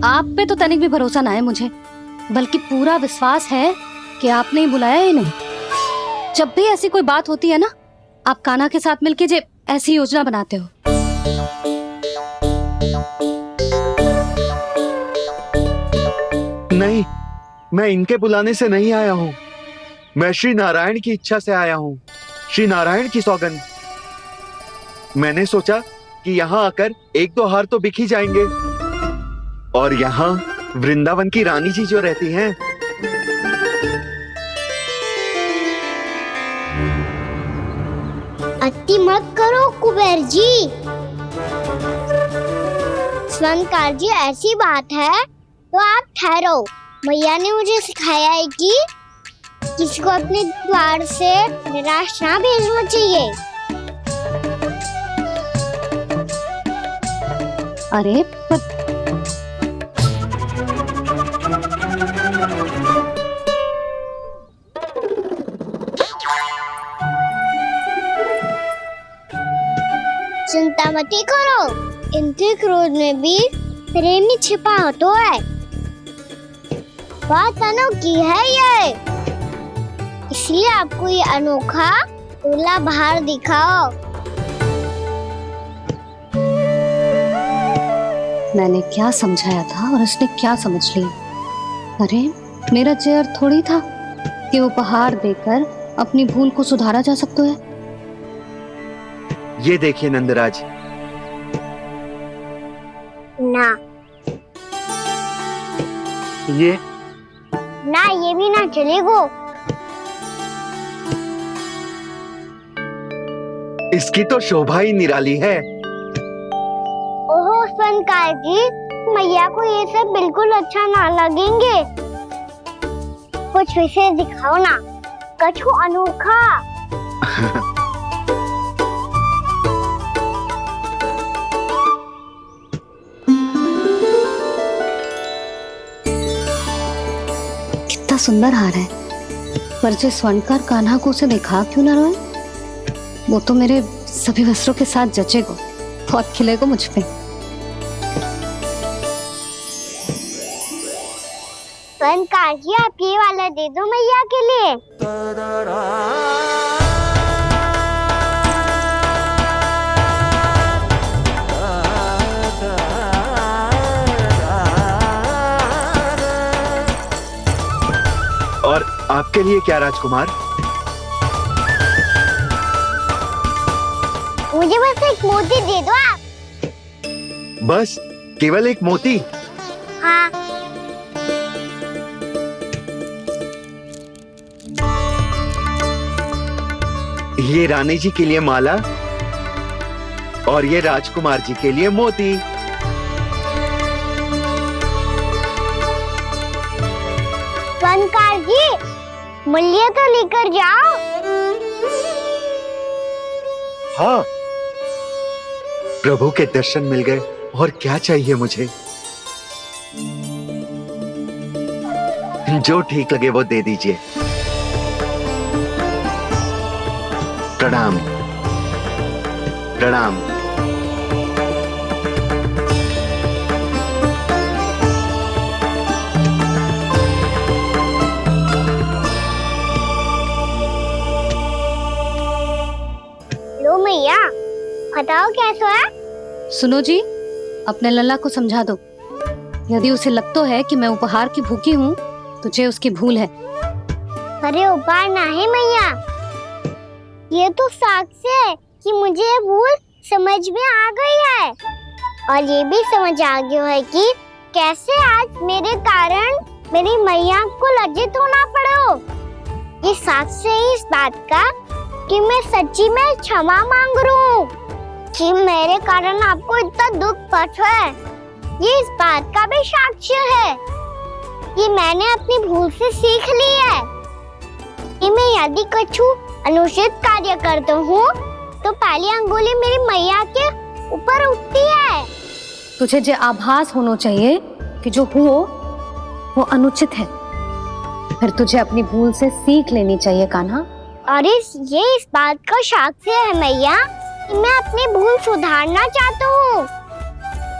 आप पे तो तनिक भी भरोसा ना है मुझे, बल्कि पूरा विश्वास है कि आपने ही बुलाया ही नहीं। जब भी ऐसी कोई बात होती है ना, आप कान्हा के साथ मिलके जे ऐसी योजना बनाते हो। नहीं, मैं इनके बुलाने से नहीं आया हूँ। मैं श्री नारायण की इच्छा से आया हूँ। श्री नारायण की सौगंध। मैंने सोचा कि यहाँ आकर एक दो हार तो बिक ही जाएंगे। और यहाँ वृंदावन की रानी जी जो रहती हैं, अति मत करो कुबेर जी। स्वर्णकार जी, ऐसी बात है तो आप ठहरो। मैया ने मुझे सिखाया है कि किसी को अपने द्वार से निराश ना भेजना चाहिए। अरे पर चिंता मत करो, इनके क्रोध में भी प्रेम ही छिपा तो है। बात अनोखी है ये, इसलिए आपको ये अनोखा दूल्हा बाहर दिखाओ। मैंने क्या समझाया था और उसने क्या समझ लिया। अरे मेरा चेयर थोड़ी था कि उपहार देकर अपनी भूल को सुधारा जा सकता है। ये देखिए नंदराज, ना ये ये भी ना चलेगो। इसकी तो शोभा ही निराली है। ओहो स्वर्णकार जी, मैया को ये सब बिल्कुल अच्छा ना लगेंगे। कुछ विशेष दिखाओ ना, कछु अनोखा। कितना सुंदर हार है, पर जो स्वर्णकार कान्हा को उसे दिखा क्यों ना रोए? वो तो मेरे सभी वस्त्रों के साथ जचेगा, बहुत खिलेगा मुझ पे। स्वर्णकार जी, आप ये वाला दे दो मैया के लिए। और आपके लिए क्या राजकुमार? मुझे बस एक मोती दे दो आप। बस केवल एक मोती? हाँ। ये रानी जी के लिए माला और ये राजकुमार जी के लिए मोती। स्वर्णकार जी, मूल्य तो लेकर जाओ। हाँ, प्रभु के दर्शन मिल गए, और क्या चाहिए मुझे? जो ठीक लगे वो दे दीजिए। प्रणाम प्रणाम। लो मैया, बताओ कैसा है? सुनो जी, अपने लल्ला को समझा दो। यदि उसे लगता है कि मैं उपहार की भूखी हूँ, तुझे उसकी भूल है। अरे उपहार ना है मैया, ये तो साक्ष्य है कि मुझे ये भूल समझ में आ गई है, और ये भी समझ आ गया है कि कैसे आज मेरे कारण मेरी मैया को लज्जित होना पड़ो। ये साक्ष्य है इस बात का कि मैं सच्ची में क्षमा मांग रहा हूँ कि मेरे कारण आपको इतना दुख पहुंचा है। ये इस बात का भी साक्ष्य है कि मैंने अपनी भूल से सीख ली है कि मैं यदि कछु अनुचित कार्य करता हूँ तो पहली अंगुली मेरी मैया के ऊपर उठती है। तुझे जो आभास होना चाहिए कि जो हुआ वो अनुचित है, फिर तुझे अपनी भूल से सीख लेनी चाहिए कान्हा। और ये इस बात का साक्ष्य है मैया कि मैं अपनी भूल सुधारना चाहता हूँ।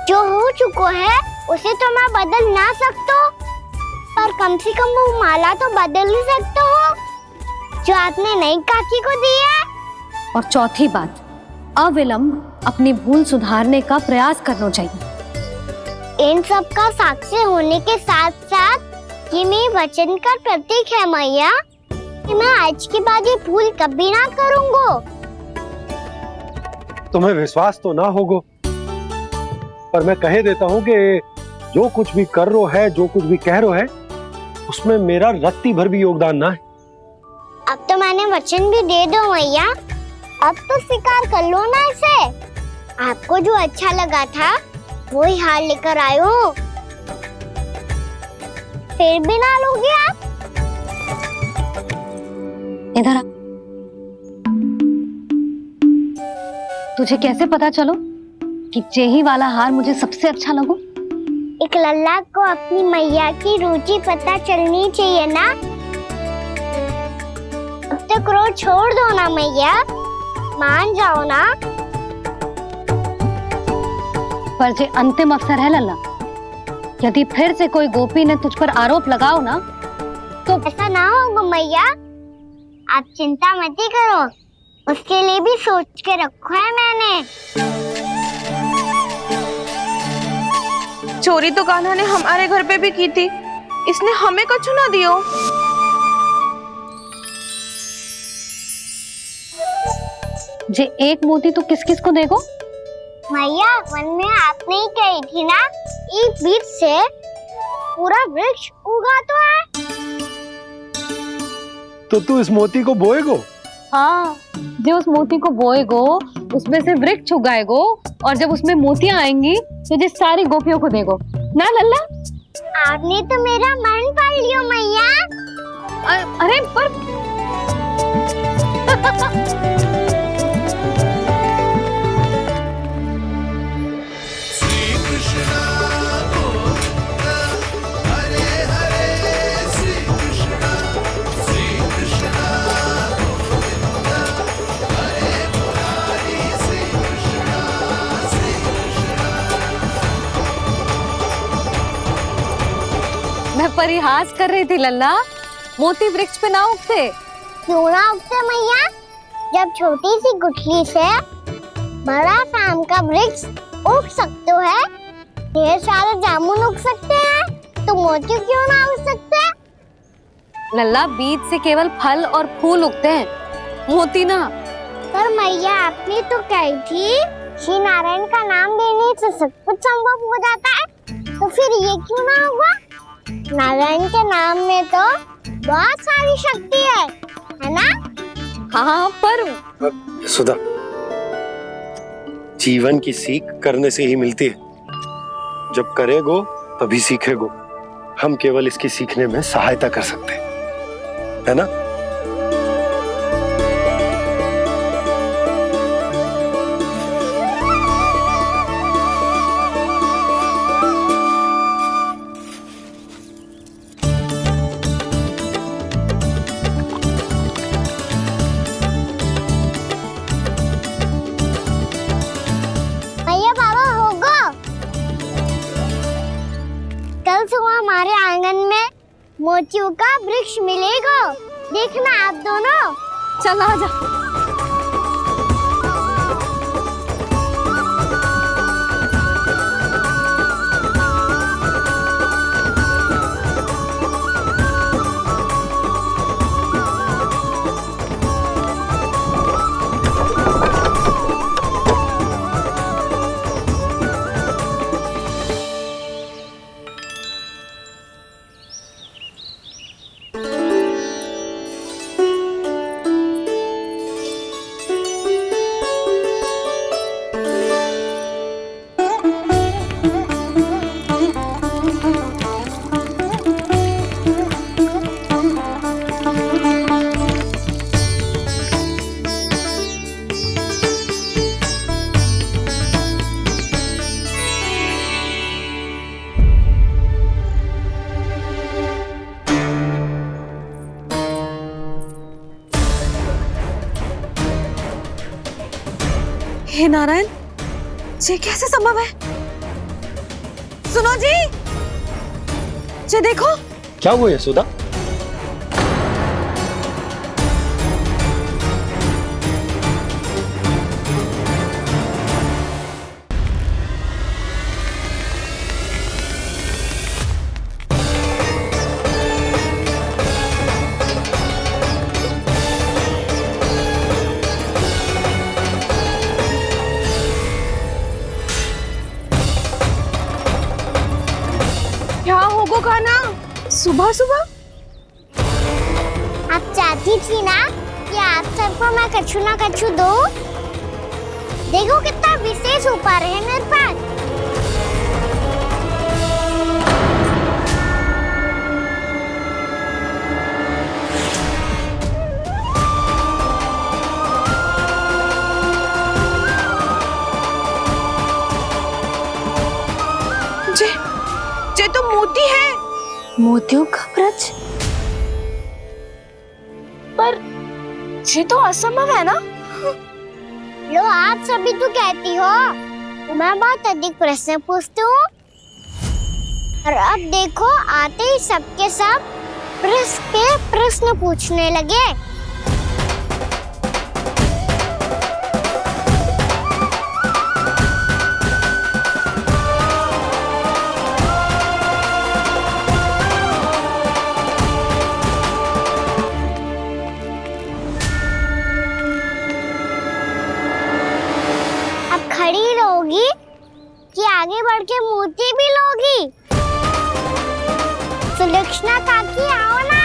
जो हो चुका है उसे तो मैं बदल ना सकता, पर कम से कम वो माला तो बदल ही सकता हूँ जो आपने नई काकी को दी है। और चौथी बात, अविलंब अपनी भूल सुधारने का प्रयास करना चाहिए। इन सब का साक्ष्य होने के साथ साथ ये मेरे वचन का प्रतीक है मैया कि मैं आज के बाद ये भूल कभी ना करूँगा। तुम्हें विश्वास तो ना होगा पर मैं कह देता हूँ कि जो कुछ भी कर रो है, जो कुछ भी कह रो है, उसमें मेरा रत्ती भर भी योगदान ना है। अब तो मैंने वचन भी दे दो मैया, अब तो स्वीकार कर लो ना इसे। आपको जो अच्छा लगा था वही हार लेकर आयो, फिर भी ना लोगे आप? इधर आ। तुझे कैसे पता चलो कि जेही वाला हार मुझे सबसे अच्छा लगो? एक लल्ला को अपनी मैया की रुचि पता चलनी चाहिए ना। अब तो क्रोध छोड़ दो ना मैया, मान जाओ ना। पर जे अंतिम अवसर है लल्ला, यदि फिर से कोई गोपी ने तुझ पर आरोप लगाओ ना तो ऐसा ना होगा मैया, आप चिंता मत ही करो, उसके लिए भी सोच के रखा है मैंने। चोरी तो कान्हा ने हमारे घर पे भी की थी, इसने हमें कुछ ना दियो। जे एक मोती तो किस किस को देगो? मैया मन में आपने ही कही थी ना, एक बीज से पूरा वृक्ष उगा तो है। तो तू इस मोती को बोएगो? हाँ, जो उस मोती को बोएगो उसमें से वृक्ष उगाएगो, और जब उसमें मोतियां आएंगी तो जिस सारी गोपियों को देगो ना लल्ला। आपने तो मेरा मन पढ़ लियो मैया। अरे पर मैं परिहास कर रही थी लल्ला, मोती वृक्ष पे ना उगते। क्यों ना उगते मैया? जब छोटी सी गुठली से बड़ा आम का वृक्ष उग सकते है, ढेर सारे जामुन उग सकते हैं, तो मोती क्यों ना उग सकते? लल्ला, बीज से केवल फल और फूल उगते हैं, मोती ना। पर मैया आपने तो कही थी श्री नारायण का नाम लेने से सब कुछ संभव हो जाता है, तो फिर ये क्यों ना होगा? नारायण के नाम में तो बहुत सारी शक्ति है ना? हाँ, पर सुधा, जीवन की सीख करने से ही मिलती है। जब करेगो तभी सीखेगो। हम केवल इसकी सीखने में सहायता कर सकते हैं, है ना? कल सुबह हमारे आंगन में मोतियों का वृक्ष मिलेगा, देखना आप दोनों। चल आजा। हे नारायण, ये कैसे संभव है? सुनो जी, ये देखो। क्या हुआ यशोदा? वो खाना सुबह सुबह? आप चाहती थी ना कि आप सबको मैं कछु ना कछु दूं? देखो कितना विशेष उपहार है मेरे पास। जे तो मोती है। मोतियों का ब्रज? पर ये तो असंभव है ना। लो आप सभी तो कहती हो मैं बहुत अधिक प्रश्न पूछती हूँ, और अब देखो आते ही सबके सब प्रश्न पूछने लगे। खड़ी रहोगी कि आगे बढ़ के मोती भी लोगी? सुलक्षणा काकी आओ ना।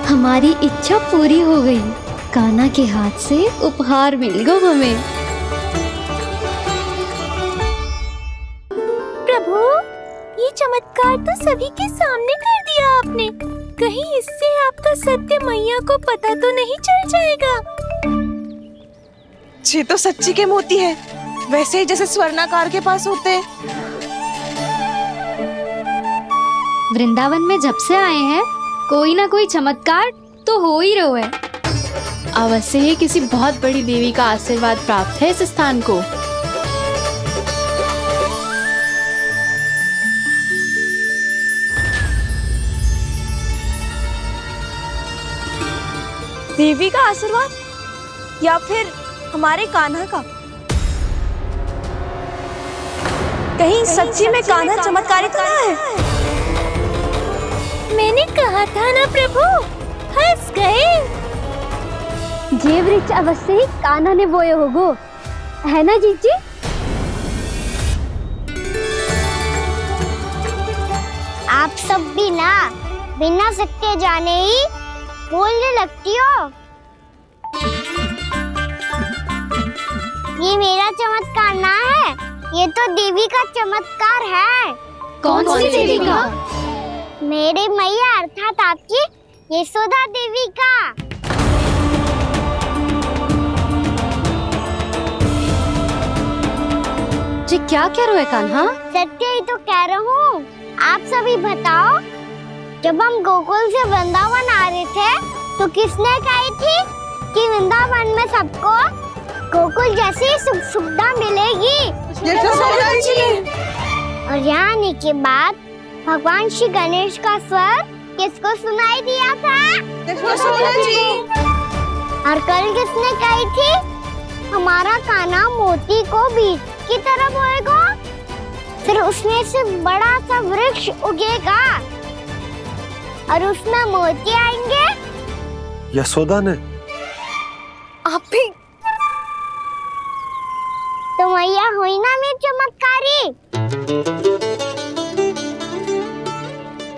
हमारी इच्छा पूरी हो गई। कान्हा के हाथ से उपहार मिल गया हमें। प्रभु, ये चमत्कार तो सभी के सामने कर दिया आपने। कहीं इससे आपका सत्य मैया को पता तो नहीं चल जाएगा? ये तो सच्ची के मोती है, वैसे ही जैसे स्वर्णाकार के पास होते हैं। वृंदावन में जब से आए हैं कोई ना कोई चमत्कार तो हो ही रहा है। अवश्य ही किसी बहुत बड़ी देवी का आशीर्वाद प्राप्त है इस स्थान को। देवी का आशीर्वाद या फिर हमारे कान्हा का? कहीं सच्ची में कान्हा चमत्कारी तो ना है? मैंने कहा था ना प्रभु, हंस गए। ये वृक्ष अवश्य ही कान्हा ने बोए होगो, है ना जीजी? आप सब भी ना बिना सत्य जाने ही बोलने लगती हो। ये मेरा चमत्कार ना है, ये तो देवी का चमत्कार है। कौन सी देवी का? मेरे मैया अर्थात आपकी यशोदा देवी का। जी क्या कह रहे हो कान्हा? सत्य ही तो कह रहा हूँ। आप सभी बताओ, जब हम गोकुल से वृंदावन आ रहे थे तो किसने कही थी कि वृंदावन में सबको गोकुल जैसी सुख सुविधा मिलेगी? यशोदा जी ने। और यहाँ आने के बाद भगवान श्री गणेश का स्वर किसको सुनाई दिया था? यशोदा जी। और कल किसने कही थी हमारा कान्हा मोती को बीज की तरह बोएगा, फिर उसमें से बड़ा सा वृक्ष उगेगा और उसमें मोती आएंगे? यशोदा ने। आप भी तो मैया हुई ना मेरी चमत्कारी।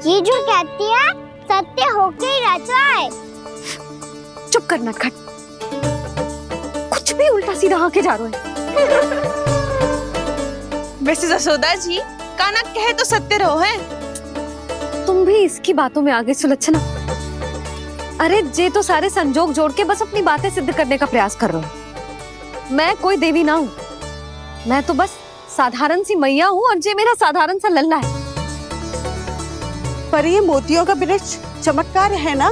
ये जो कहती है सत्य होके ही रहता है। चुप कर नटखट, कुछ भी उल्टा सीधा आके जा रहे हैं। वैसे यशोदा जी, कान्हा कहे तो सत्य रहो है। तुम भी इसकी बातों में आगे सुलझना। अरे जे तो सारे संजोग जोड़ के बस अपनी बातें सिद्ध करने का प्रयास कर रहे हो। मैं कोई देवी ना हूँ, मैं तो बस साधारण सी मैया हूँ और जे मेरा साधारण सा लल्ला है। पर ये मोतियों का वृक्ष चमत्कार है ना?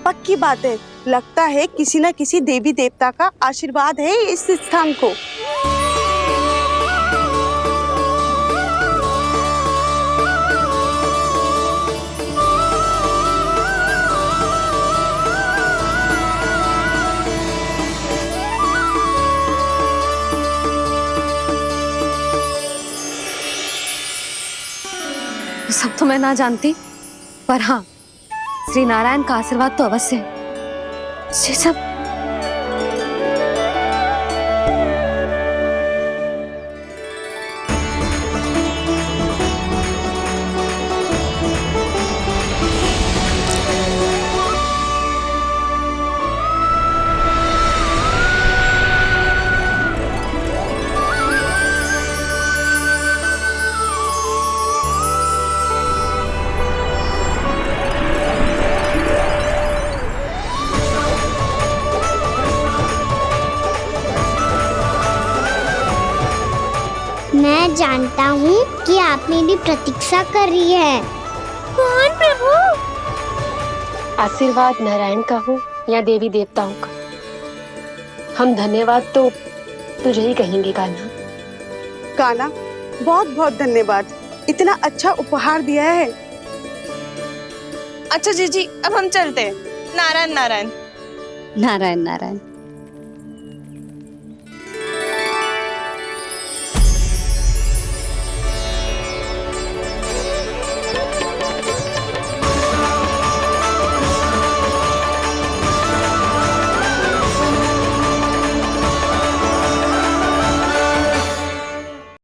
पक्की बात है, लगता है किसी न किसी देवी देवता का आशीर्वाद है इस स्थान को। सब तो मैं ना जानती, पर हाँ, श्री नारायण का आशीर्वाद तो अवश्य है। ये सब मैं जानता हूँ कि आप मेरी प्रतीक्षा कर रही है। कौन प्रभु? आशीर्वाद नारायण का हो या देवी देवताओं का, हम धन्यवाद तो तुझे ही कहेंगे कान्हा। कान्हा, बहुत बहुत धन्यवाद, इतना अच्छा उपहार दिया है। अच्छा जीजी, अब हम चलते हैं। नारायण नारायण। नारायण नारायण।